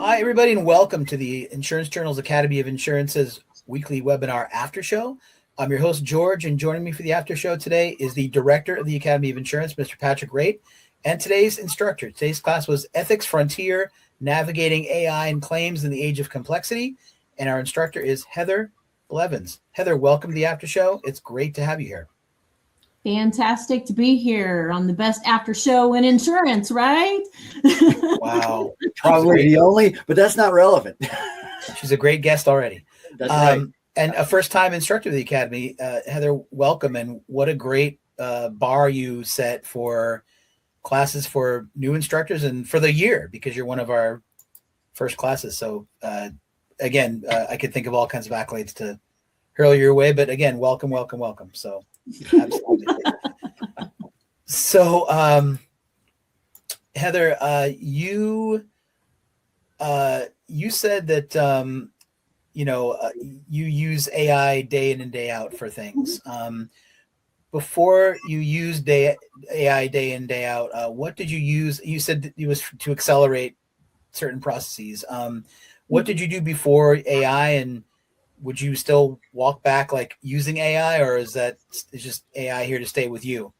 Hi, everybody, and welcome to the Insurance Journal's Academy of Insurance's weekly webinar Aftershow. I'm your host, George, and joining me for the Aftershow today is the Director of the Academy of Insurance, Mr. Patrick Wraight, and today's instructor. Today's class was Ethics Frontier, Navigating AI and Claims in the Age of Complexity, and our instructor is Heather Blevins. Heather, welcome to the Aftershow. It's great to have you here. Fantastic to be here on the best after show in insurance, right? Wow. Probably the only, but that's not relevant. She's a great guest already. That's right. And a first-time instructor of the Academy. Heather, welcome. And what a great bar you set for classes for new instructors and for the year, because you're one of our first classes. So again, I could think of all kinds of accolades to hurl your way, but again, welcome. So absolutely. So Heather, you said that you use AI day in and day out for things. Before you used AI day in day out, what did you use? You said it was to accelerate certain processes. What did you do before AI, and would you still walk back like using AI, or is just AI here to stay with you?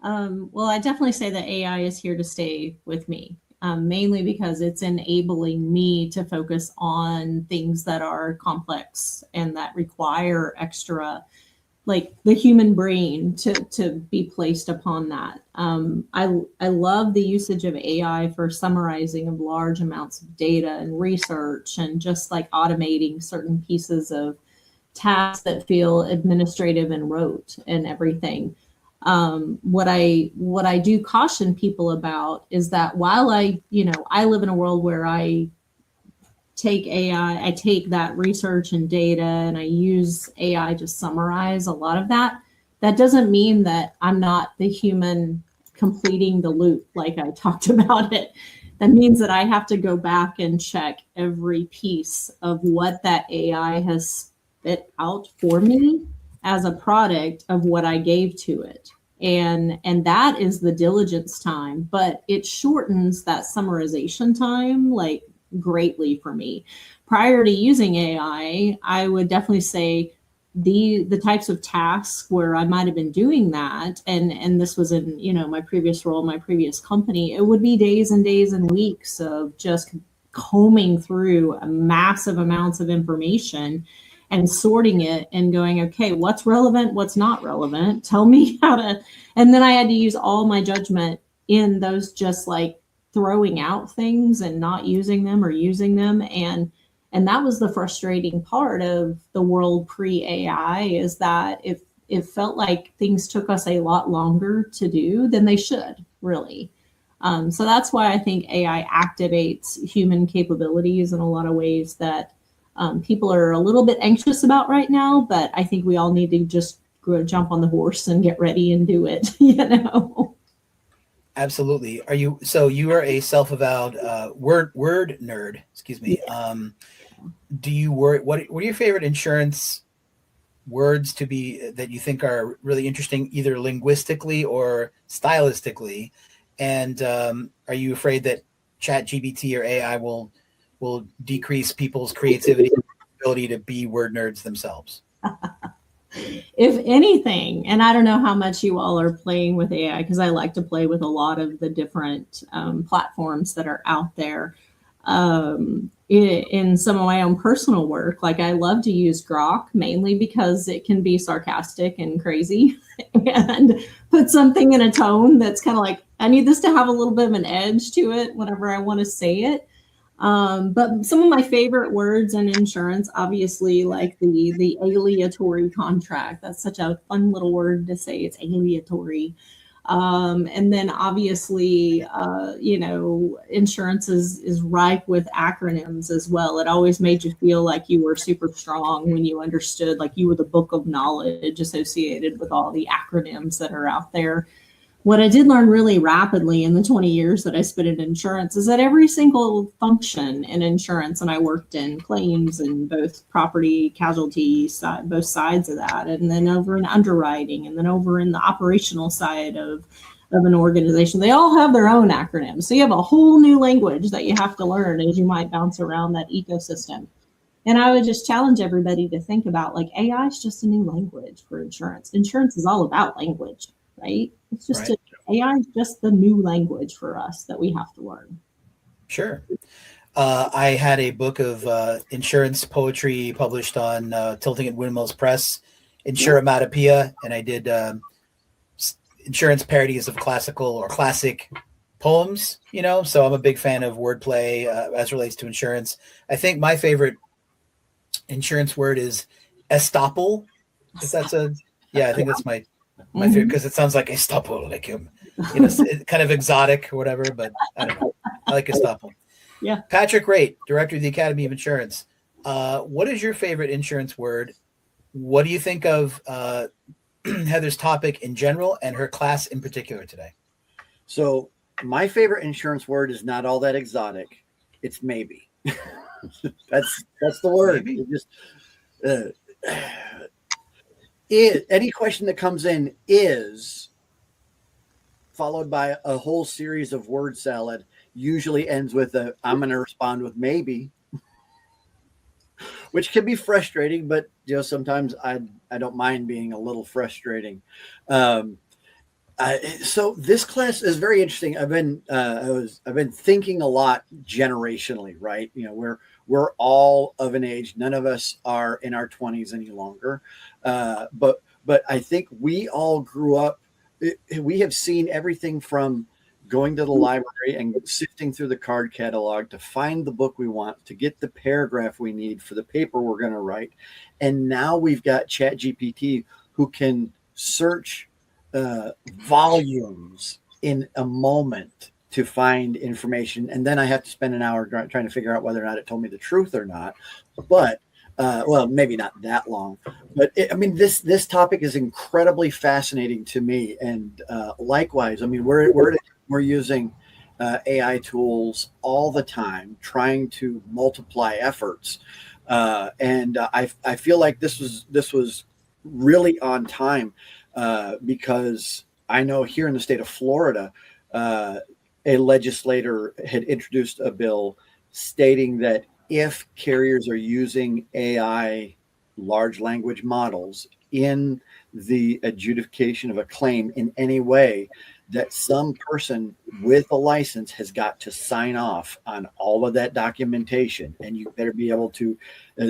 Well, I definitely say that AI is here to stay with me, mainly because it's enabling me to focus on things that are complex and that require extra, like the human brain to be placed upon that. I love the usage of AI for summarizing of large amounts of data and research, and just like automating certain pieces of tasks that feel administrative and rote and everything. What I do caution people about is that while I live in a world where I take AI, I take that research and data and I use AI to summarize a lot of that. That doesn't mean that I'm not the human completing the loop like I talked about it. That means that I have to go back and check every piece of what that AI has spit out for me as a product of what I gave to it. And that is the diligence time, but it shortens that summarization time like greatly for me. Prior to using AI, I would definitely say the types of tasks where I might have been doing that, and this was in my previous role, my previous company, it would be days and days and weeks of just combing through massive amounts of information and sorting it and going, okay, what's relevant, what's not relevant, tell me how to, and then I had to use all my judgment in those, just like throwing out things and not using them or using them. And that was the frustrating part of the world pre-AI, is that it felt like things took us a lot longer to do than they should, really. So that's why I think AI activates human capabilities in a lot of ways that people are a little bit anxious about right now, but I think we all need to just jump on the horse and get ready and do it, Absolutely. You are a self-avowed word nerd, excuse me. Do you what are your favorite insurance words that you think are really interesting, either linguistically or stylistically? And are you afraid that ChatGPT or AI will decrease people's creativity and ability to be word nerds themselves? If anything, and I don't know how much you all are playing with AI, because I like to play with a lot of the different platforms that are out there. In some of my own personal work, like I love to use Grok, mainly because it can be sarcastic and crazy and put something in a tone that's kind of like, I need this to have a little bit of an edge to it whenever I want to say it. But some of my favorite words in insurance, obviously, like the aleatory contract. That's such a fun little word to say. It's aleatory. And then obviously, insurance is ripe with acronyms as well. It always made you feel like you were super strong when you understood, like you were the book of knowledge associated with all the acronyms that are out there. What I did learn really rapidly in the 20 years that I spent in insurance is that every single function in insurance, and I worked in claims and both property, casualty, both sides of that, and then over in underwriting, and then over in the operational side of of an organization. They all have their own acronyms. So you have a whole new language that you have to learn as you might bounce around that ecosystem. And I would just challenge everybody to think about, like, AI is just a new language for insurance. Insurance is all about language, right? It's just Right. AI is just the new language for us that we have to learn. Sure. I had a book of insurance poetry published on Tilting at Windmills Press, Insuramatopoeia, and I did insurance parodies of classical or classic poems, so I'm a big fan of wordplay as relates to insurance. I think my favorite insurance word is estoppel. If that's I think that's my favorite, because it sounds like estoppel, like it's kind of exotic or whatever, but I don't know. I like estoppel. Yeah. Patrick Wraight, Director of the Academy of Insurance. What is your favorite insurance word? What do you think of Heather's topic in general and her class in particular today? So my favorite insurance word is not all that exotic. It's maybe. that's the word. Maybe. It just any question that comes in is followed by a whole series of word salad, usually ends with I'm going to respond with maybe, which can be frustrating, but sometimes I don't mind being a little frustrating. So this class is very interesting. I've been thinking a lot generationally, right? We're all of an age. None of us are in our 20s any longer. But I think we all grew up. We have seen everything from going to the library and sifting through the card catalog to find the book we want, to get the paragraph we need for the paper we're going to write. And now we've got ChatGPT who can search volumes in a moment to find information. And then I have to spend an hour trying to figure out whether or not it told me the truth or not. But well, maybe not that long, but this topic is incredibly fascinating to me. And likewise, we're using AI tools all the time, trying to multiply efforts. And I feel like this was really on time because I know here in the state of Florida, a legislator had introduced a bill stating that if carriers are using AI large language models in the adjudication of a claim in any way, that some person with a license has got to sign off on all of that documentation. And you better be able to,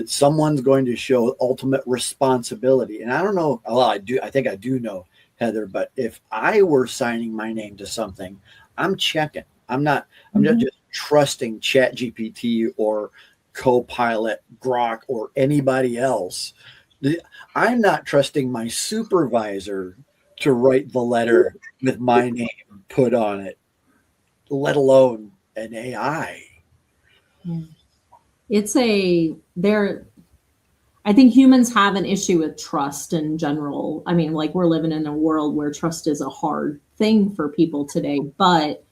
someone's going to show ultimate responsibility. And I don't know, well, I think I do know, Heather, but if I were signing my name to something, I'm checking. I'm not just trusting ChatGPT or Copilot, Grok, or anybody else. I'm not trusting my supervisor to write the letter with my name put on it, let alone an AI. I think humans have an issue with trust in general. I mean, like, we're living in a world where trust is a hard thing for people today, but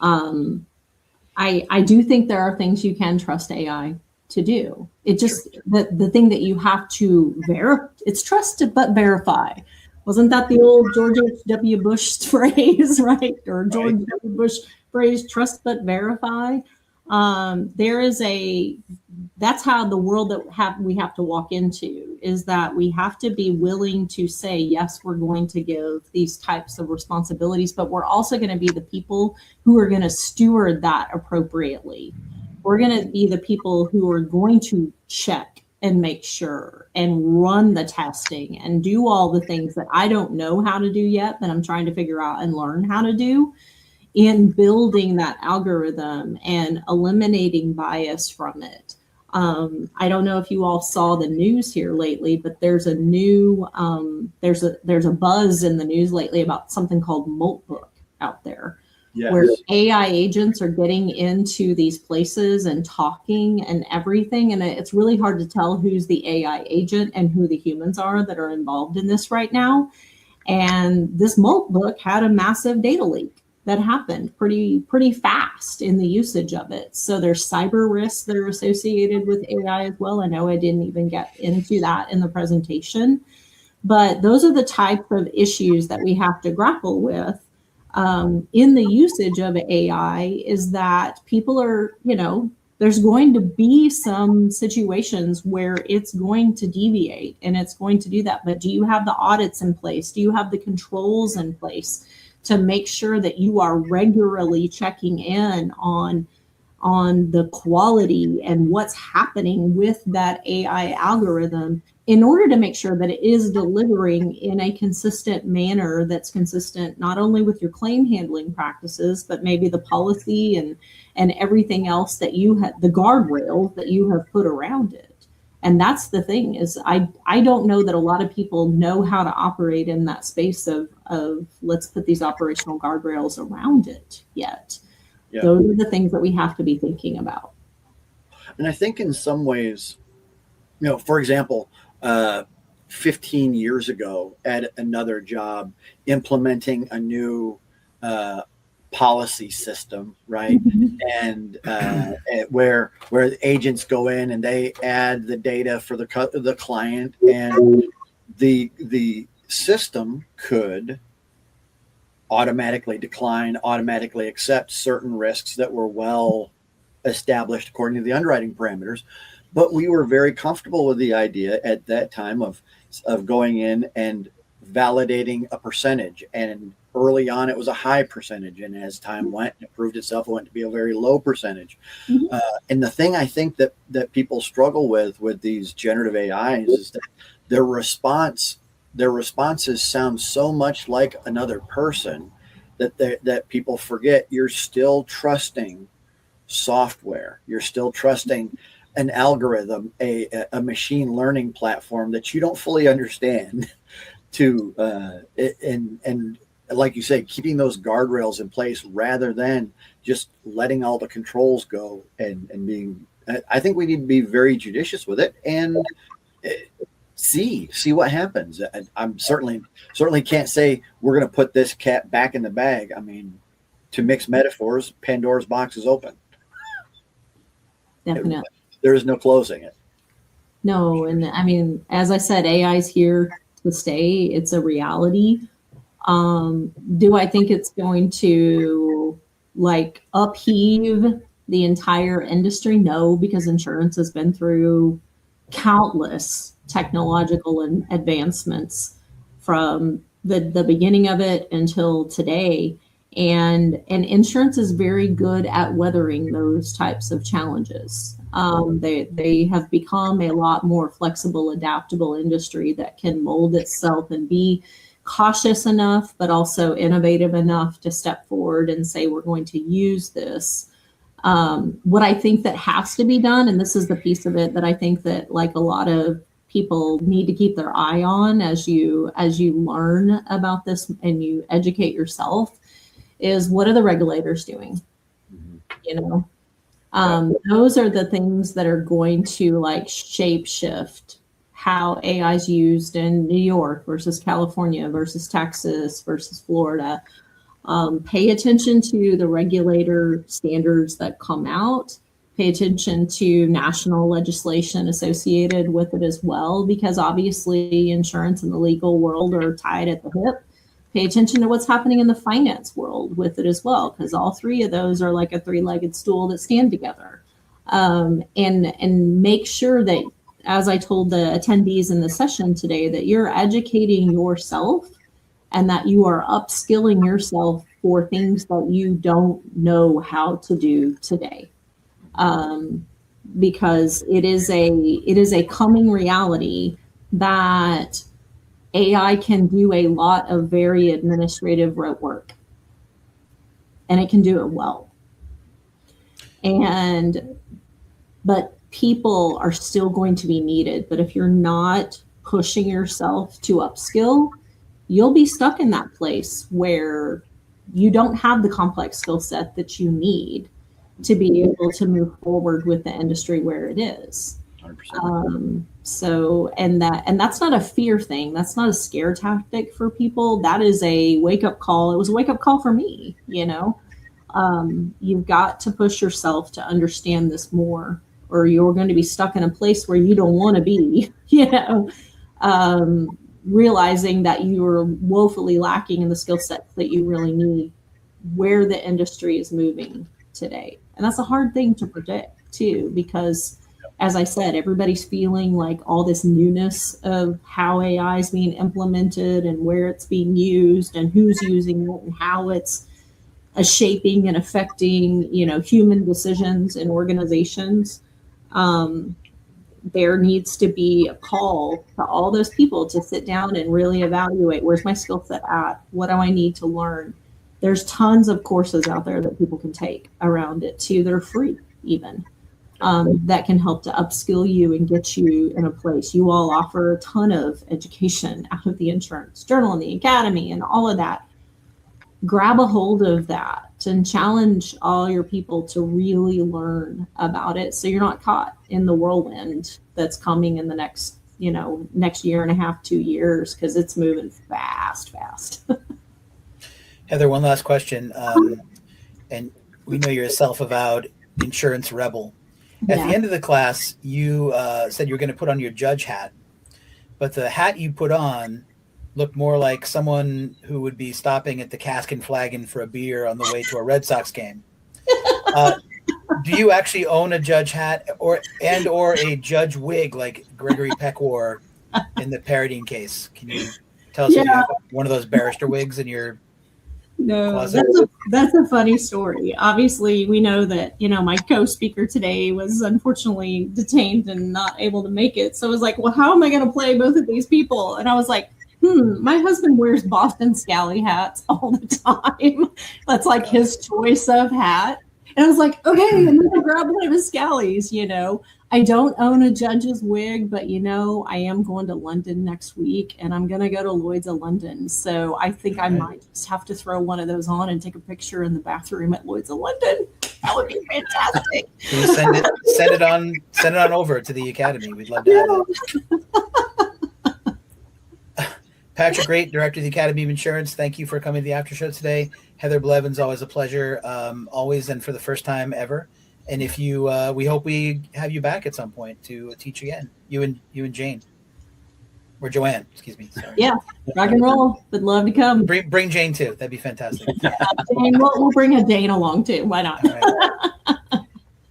I do think there are things you can trust AI to do. It just, the thing that you have to verify, it's trusted but verify. Wasn't that the old George H.W. Bush phrase, right? Or George W. Bush phrase, trust but verify. That's how the world that we have to walk into, is that we have to be willing to say, yes, we're going to give these types of responsibilities, but we're also going to be the people who are going to steward that appropriately. We're going to be the people who are going to check and make sure and run the testing and do all the things that I don't know how to do yet, that I'm trying to figure out and learn how to do, in building that algorithm and eliminating bias from it. I don't know if you all saw the news here lately, but there's a new there's a buzz in the news lately about something called Moltbook out there. Yes. Where AI agents are getting into these places and talking and everything. And it's really hard to tell who's the AI agent and who the humans are that are involved in this right now. And this Moltbook had a massive data leak that happened pretty fast in the usage of it. So there's cyber risks that are associated with AI as well. I know I didn't even get into that in the presentation, but those are the type of issues that we have to grapple with. in the usage of AI is that people are, there's going to be some situations where it's going to deviate and it's going to do that. But do you have the audits in place? Do you have the controls in place to make sure that you are regularly checking in on the quality and what's happening with that AI algorithm in order to make sure that it is delivering in a consistent manner that's consistent not only with your claim handling practices, but maybe the policy and everything else that you have, the guardrails that you have put around it. And that's the thing is I don't know that a lot of people know how to operate in that space of let's put these operational guardrails around it yet. Yeah. Those are the things that we have to be thinking about. And I think in some ways, for example, 15 years ago at another job, implementing a new policy system, right? Mm-hmm. And where agents go in and they add the data for the client, and the system could automatically decline, automatically accept certain risks that were well established according to the underwriting parameters. But we were very comfortable with the idea at that time of going in and validating a percentage. And early on, it was a high percentage. And as time went, it proved itself, it went to be a very low percentage. Mm-hmm. And the thing I think that people struggle with these generative AIs is that their responses sound so much like another person that people forget you're still trusting software. You're still trusting an algorithm, a machine learning platform that you don't fully understand and like you say, keeping those guardrails in place rather than just letting all the controls go and being, I think we need to be very judicious with it and see what happens. I'm certainly can't say we're going to put this cat back in the bag. I mean, to mix metaphors, Pandora's box is open. Definitely. There is no closing it. No, and I mean, as I said, AI is here to stay. It's a reality. Do I think it's going to upheave the entire industry? No, because insurance has been through countless technological advancements from the beginning of it until today. And insurance is very good at weathering those types of challenges. They have become a lot more flexible, adaptable industry that can mold itself and be cautious enough, but also innovative enough to step forward and say, we're going to use this. What I think that has to be done, and this is the piece of it that I think that a lot of people need to keep their eye on as you learn about this and you educate yourself, is what are the regulators doing? Those are the things that are going to shape shift how AI is used in New York versus California versus Texas versus Florida. Pay attention to the regulator standards that come out. Pay attention to national legislation associated with it as well, because obviously insurance and the legal world are tied at the hip. Pay attention to what's happening in the finance world with it as well, because all three of those are like a three-legged stool that stand together. And make sure that, as I told the attendees in the session today, that you're educating yourself and that you are upskilling yourself for things that you don't know how to do today. Because it is a coming reality that AI can do a lot of very administrative rote work, and it can do it well. But people are still going to be needed. But if you're not pushing yourself to upskill, you'll be stuck in that place where you don't have the complex skill set that you need to be able to move forward with the industry where it is. 100%. And that's not a fear thing. That's not a scare tactic for people. That is a wake-up call. It was a wake-up call for me, You've got to push yourself to understand this more, or you're going to be stuck in a place where you don't want to be, realizing that you are woefully lacking in the skill sets that you really need where the industry is moving today. And that's a hard thing to predict too, because as I said, everybody's feeling like all this newness of how AI is being implemented and where it's being used and who's using it and how it's shaping and affecting, human decisions in organizations. There needs to be a call to all those people to sit down and really evaluate, where's my skill set at? What do I need to learn? There's tons of courses out there that people can take around it too. They're free even. That can help to upskill you and get you in a place. You all offer a ton of education out of the Insurance Journal and the Academy and all of that. Grab a hold of that and challenge all your people to really learn about it, so you're not caught in the whirlwind that's coming in the next year and a half, 2 years, because it's moving fast. Heather, one last question. And we know you're a self-avowed insurance rebel. At the end of the class, you said you were going to put on your judge hat, but the hat you put on looked more like someone who would be stopping at the Cask and Flagon for a beer on the way to a Red Sox game. Do you actually own a judge hat or a judge wig like Gregory Peck wore in the parodying case? Can you tell us if you have one of those barrister wigs in your closet? That's a funny story. Obviously, we know that, my co-speaker today was unfortunately detained and not able to make it. So I was like, well, how am I going to play both of these people? And I was like, my husband wears Boston Scally hats all the time. That's like his choice of hat. And I was like, okay, I'm going to grab one of his Scallies, I don't own a judge's wig, but, I am going to London next week and I'm going to go to Lloyd's of London. So I think I might just have to throw one of those on and take a picture in the bathroom at Lloyd's of London. That would be fantastic. Can you send it on over to the Academy? We'd love to have it. Patrick Wraight, Director of the Academy of Insurance, thank you for coming to the Aftershow today. Heather Blevins, always a pleasure, always and for the first time ever. And if you, we hope we have you back at some point to teach again. You and Jane, or Joanne, excuse me. Sorry. Yeah, rock and roll. Would love to come. Bring Jane too. That'd be fantastic. Jane, we'll bring a Dane along too. Why not? Right.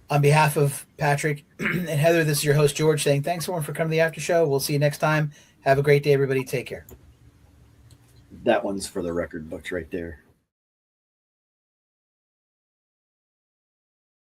On behalf of Patrick and Heather, this is your host George saying thanks everyone for coming to the Aftershow. We'll see you next time. Have a great day, everybody. Take care. That one's for the record books right there.